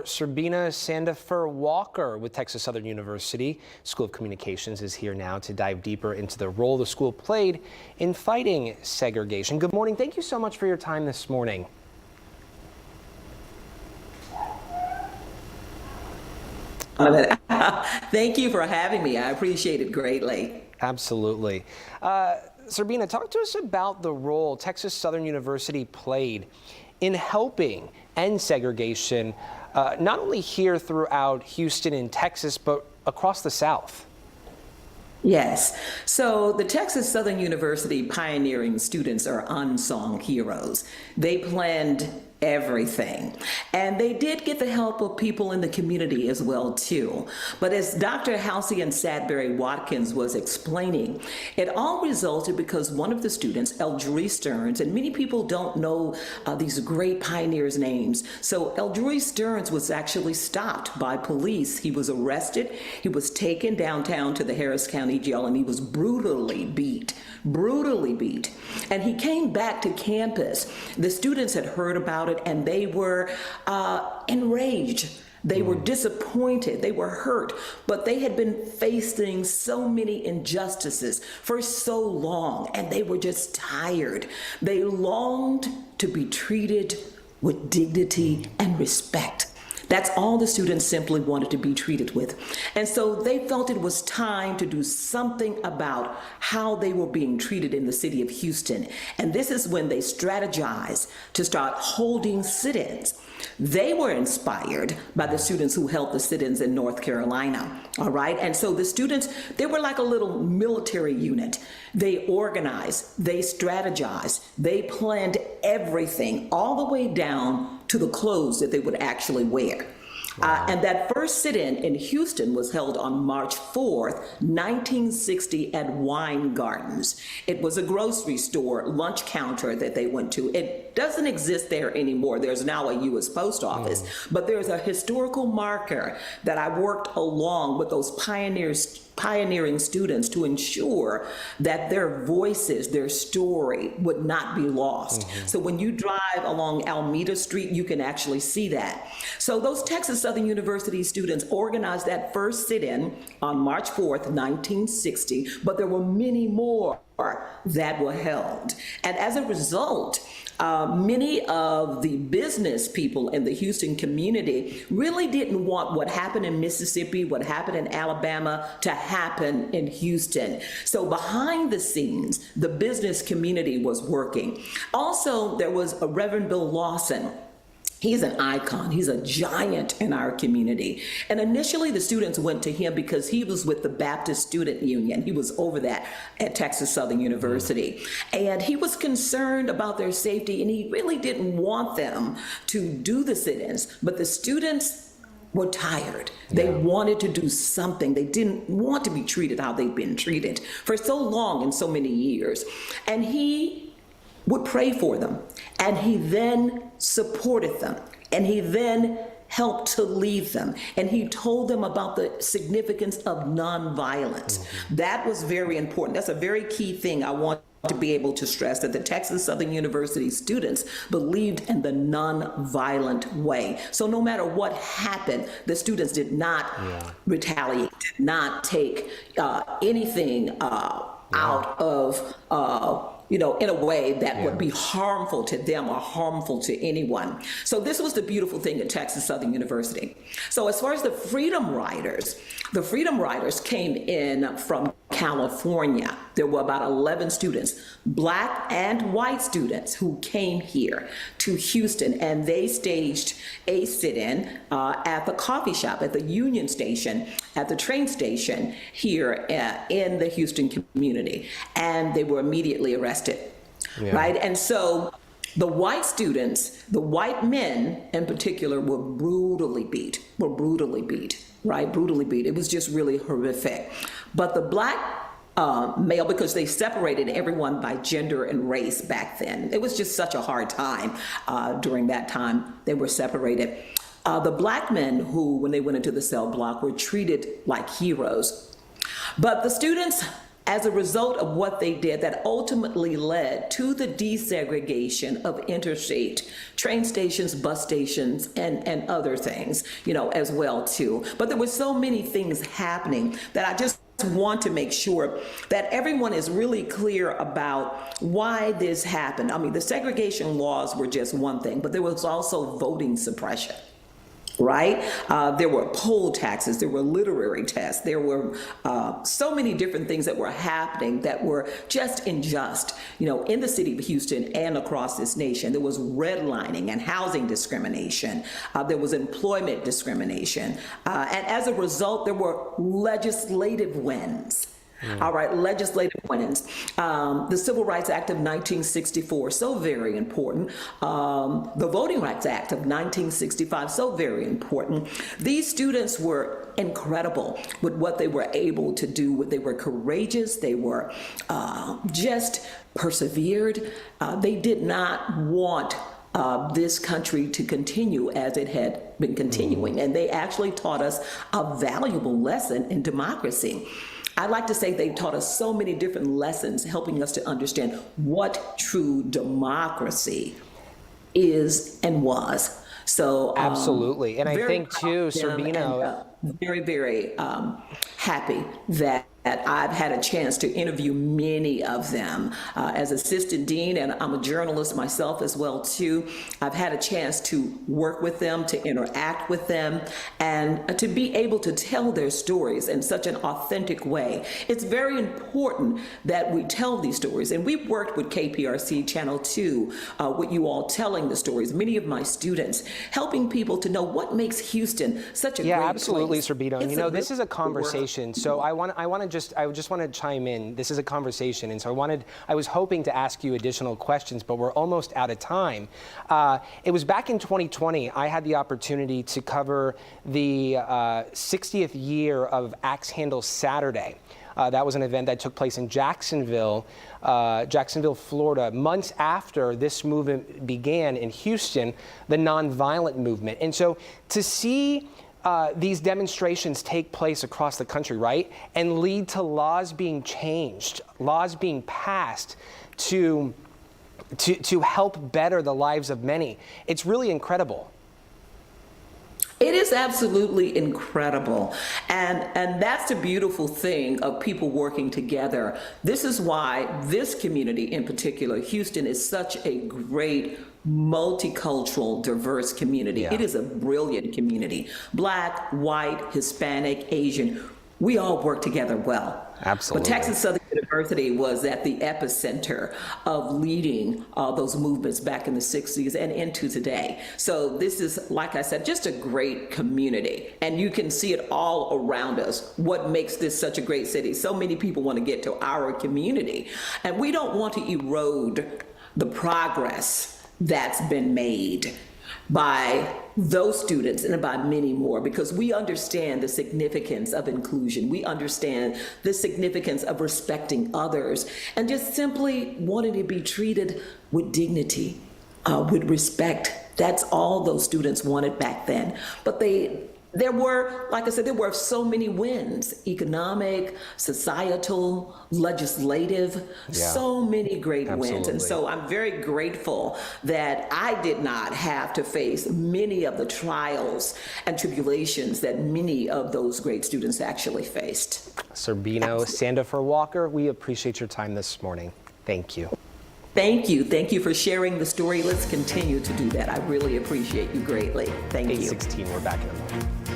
Serbina Sandifer Walker with Texas Southern University School of Communications is here now to dive deeper into the role the school played in fighting segregation. Good morning. Thank you so much for your time this morning. Thank you for having me. I appreciate it greatly. Absolutely. Serbina, talk to us about the role Texas Southern University played in helping end segregation, not only here throughout Houston and Texas, but across the South. Yes. So the Texas Southern University pioneering students are unsung heroes. They planned everything. And they did get the help of people in the community as well, too. But as Dr. Halcyon Sadbury Watkins was explaining, it all resulted because one of the students, Eldrey Stearns, and many people don't know these great pioneers' names. So Eldrey Stearns was actually stopped by police. He was arrested. He was taken downtown to the Harris County Jail, and he was brutally beat. And he came back to campus. The students had heard about it, and they were enraged. They were disappointed. They were hurt, but they had been facing so many injustices for so long, and they were just tired. They longed to be treated with dignity and respect. That's all the students simply wanted to be treated with. And so they felt it was time to do something about how they were being treated in the city of Houston. And this is when they strategized to start holding sit-ins. They were inspired by the students who held the sit-ins in North Carolina, all right? And so the students, they were like a little military unit. They organized, they strategized, they planned everything all the way down to the clothes that they would actually wear. Wow. And that first sit-in in Houston was held on March 4th, 1960 at Wine Gardens. It was a grocery store lunch counter that they went to. It doesn't exist there anymore. There's now a U.S. Post Office, but there's a historical marker that I worked along with those pioneering students to ensure that their voices, their story would not be lost. So when you drive along Alameda Street, you can actually see that. So those Texas Southern University students organized that first sit-in on March 4th, 1960, but there were many more that were held. And as a result, many of the business people in the Houston community really didn't want what happened in Mississippi, what happened in Alabama to happen in Houston. So behind the scenes, the business community was working. Also, there was a Reverend Bill Lawson. He's an icon. He's a giant in our community. And initially the students went to him because he was with the Baptist Student Union. He was over that at Texas Southern University. And he was concerned about their safety, and he really didn't want them to do the sit-ins. But the students were tired. They wanted to do something. They didn't want to be treated how they've been treated for so long and so many years. And he would pray for them, and he then supported them, and he then helped to lead them, and he told them about the significance of nonviolence. That was very important. That's a very key thing I want to be able to stress, that the Texas Southern University students believed in the nonviolent way. So no matter what happened, the students did not retaliate, did not take anything out of in a way that would be harmful to them or harmful to anyone. So this was the beautiful thing at Texas Southern University. So as far as the Freedom Riders came in from California. There were about 11 students, Black and white students, who came here to Houston, and they staged a sit-in at the coffee shop, at the Union Station, at the train station here in the Houston community, and they were immediately arrested, right? And so the white students, the white men in particular, were brutally beat, right? Brutally beat. It was just really horrific. But the Black male, because they separated everyone by gender and race back then. It was just such a hard time during that time. They were separated. The Black men who, when they went into the cell block, were treated like heroes. But the students as a result of what they did that ultimately led to the desegregation of interstate train stations, bus stations, and other things, as well too. But there were so many things happening that I just want to make sure that everyone is really clear about why this happened. I mean, the segregation laws were just one thing, but there was also voting suppression. Right? There were poll taxes, there were literary tests, there were so many different things that were happening that were just unjust, in the city of Houston and across this nation. There was redlining and housing discrimination. There was employment discrimination. And as a result, there were legislative wins. All right, legislative wins. The Civil Rights Act of 1964, so very important. The Voting Rights Act of 1965, so very important. These students were incredible with what they were able to do. They were courageous. They were just persevered. They did not want this country to continue as it had been continuing. And they actually taught us a valuable lesson in democracy. I'd like to say they taught us so many different lessons, helping us to understand what true democracy is and was. So absolutely. And I think too, Serbino, very, very happy that I've had a chance to interview many of them as assistant dean, and I'm a journalist myself as well too. I've had a chance to work with them, to interact with them, and to be able to tell their stories in such an authentic way. It's very important that we tell these stories, and we've worked with KPRC Channel 2, with you all telling the stories, many of my students, helping people to know what makes Houston such a great absolutely, place. Serbino. This is a conversation, so I just want to chime in. This is a conversation, and so I was hoping to ask you additional questions, but we're almost out of time. It was back in 2020, I had the opportunity to cover the 60th year of Axe Handle Saturday. That was an event that took place in Jacksonville, Florida, months after this movement began in Houston, the nonviolent movement. And so to see these demonstrations take place across the country, right, and lead to laws being changed, laws being passed to help better the lives of many. It's really incredible. It is absolutely incredible. And that's the beautiful thing of people working together. This is why this community in particular, Houston, is such a great multicultural, diverse community. Yeah. It is a brilliant community. Black, white, Hispanic, Asian, we all work together well. Absolutely. But Texas Southern University was at the epicenter of leading those movements back in the 60s and into today. So this is, like I said, just a great community. And you can see it all around us, what makes this such a great city. So many people want to get to our community. And we don't want to erode the progress that's been made by those students and by many more, because we understand the significance of inclusion. We understand the significance of respecting others and just simply wanting to be treated with dignity, with respect. That's all those students wanted back then. But there were, like I said, there were so many wins: economic, societal, legislative, so many great wins. And so I'm very grateful that I did not have to face many of the trials and tribulations that many of those great students actually faced. Serbino, Sandifer Walker, we appreciate your time this morning. Thank you. Thank you. Thank you for sharing the story. Let's continue to do that. I really appreciate you greatly. Thank you. 8:16, we're back in a moment.